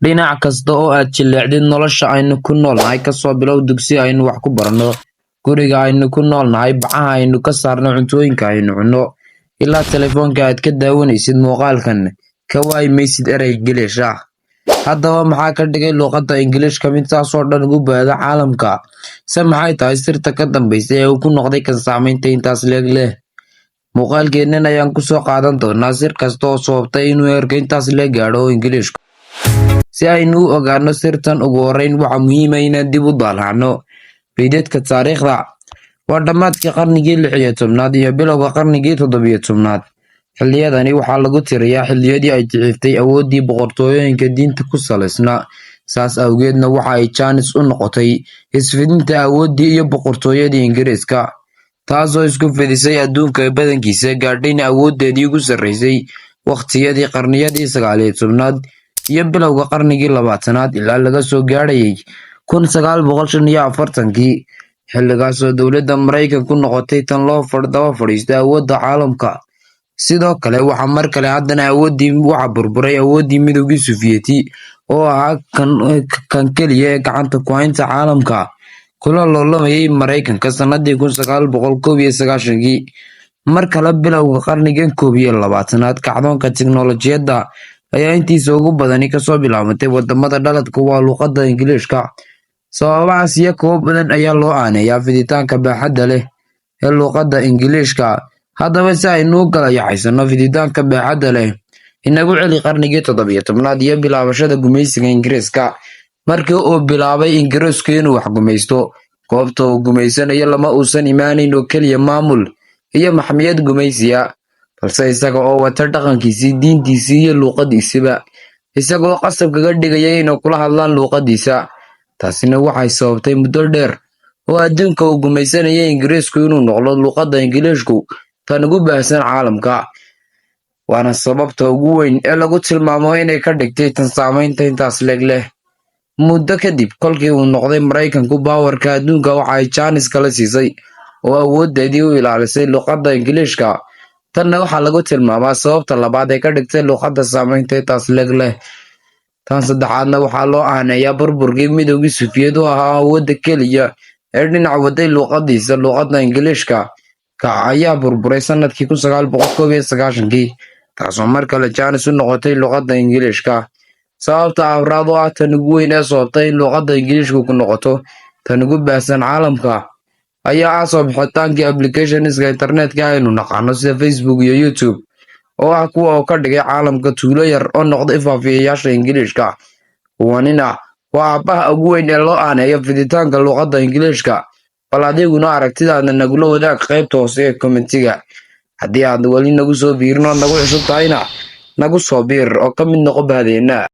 dhinac kasta oo aad jilleecdid nolosha aynu ku noolnahay kasoo bilow dugsi aynu wax ku baranno, guriga aynu ku noolnahay, bacaha aynu ka saarno cuntooyinka aynu cunno, ilaa telefoonka aad ka daawanaysid muuqaalkan, ka waayi maysid erey Ingiliish ah. Haddaba maxaa ka dhigay luqadda Ingiliishka mid taasoo dhan ugu baahda caalamka? Se maxay tahay sirta ka dambaysa ee uu ku noqday kan saamaynta intaas leeg leh? Muuqaalkeennan ayaan ku soo qaadan doonaa sir kasta oo sababtay inuu heerka intaas leeg gaadho Ingiliishku. Si aynu u ogaanno sirtan, ugu horreyn waxaa muhiim ah inaan dib u daalacno raadadka taariikhda. Waa dhammaadkii qarnigii 16aad iyo bilowga qarnigii 17aad. Xilliyadani waxaa lagu tiriyaa xilliyadii ay daciiftay awooddii boqortooyooyinka diinta ku salaysnaa, saas awgeedna waxa ay jaanis u noqotay isfidinta awooddii iyo boqortooyadii Ingiriiska, taasoo isku fidisay adduunka badankiisa, gaadhayna awooddeedii ugu sarreysay waqtiyadii qarniyadii 19aad iyo bilowga qarnigii 20aad ilaa laga soo gaadhayay 1945kii. Xilligaasoo dowladda Maraykanku noqotay tan loo daba fadhiisto awoodda caalamka. Sidoo kale waxaa mar kale haddana waxaa burburay awooddii Midowgii Sofiyeeti oo ahaa kan keliya ee gacanta ku haynta caalamka, kula loolamayay Maraykanka sanadii 1991kii. Mar kale bilowga qarnigan 21aad, kacdoonka tiknoolajiyadda ayaa intiisa ugu badani kasoo bilaabatay wadamada dhaladka waa luqadda Ingiliishka. Sababahaas iyo kuwo badan ayaa loo aaneeyaa fiditaanka baaxadda leh ee luqadda Ingiliishka. Haddaba si aynu u kala yaxaysano fiditaanka baaxadda leh, inagu celi qarnigii 17aad iyo bilaabashada gumaysiga Ingiriiska. Markii uu bilaabay Ingiriisku inuu wax gumaysto, goobta uu gumaysanayo lama uusan imaaneyn oo keliya maamul iyo maxmiyad gumaysiya, balse isaga oo wata dhaqankiisii, diintiisii iyo luuqadiisiba, isagoo qasab kaga dhigaya inay kula hadlaan luuqadiisa. Taasina waxay sababtay muddo dheer oo adduunka uu gumaysanayay Ingiriisku inuu noqdo luqadda Ingiliishku tan ugu baahsan caalamka. Waana sababta ugu weyn ee lagu tilmaamo inay ka dhigtay tan saamaynta intaas leeg leh. Muddo kadib, kolkii uu noqday Maraykanku baawarka adduunka, waxa ay jaanis kala siisay oo awooddeedii u ilaalisay luqadda Ingiliishka. Tanna waxaa lagu tilmaamaa sababta labaad ee ka dhigtay luqadda saamaynta intaas leeg leh. Tan saddexaadna waxaa loo aaneeyaa burburkii Midowgii Sofiyeeti oo ahaa awoodda keliya ee dhinac waday luqadiisa. Luqadda Ingiliishka ayaa burburay sanadkii 1991kii, taasoo mar kale jaanis u noqotay luqadda Ingiliishka. Sababta afraad oo ah tan ugu weyn ee sababtay in luqadda Ingiliishku ku noqoto tan ugu baahsan caalamka ayaa ah soo bixitaankii applicationska internetka aynu naqaano sida Facebook iyo YouTube, oo ah kuwa oo ka dhigay caalamka tuulo yar oo noqday faafiyayaasha Ingiliishka. Kuwanina waa aabbaha ugu weyn ee loo aaneeyo fiditaanka luqadda Ingiliishka. Bal adiguna aragtidaada nagula wadaag qaybta hoose ee kommentiga. Haddii aad weli nagu soo biirin oo nagu cusub tahayna, nagu soo biir oo ka mid noqo bahdeena.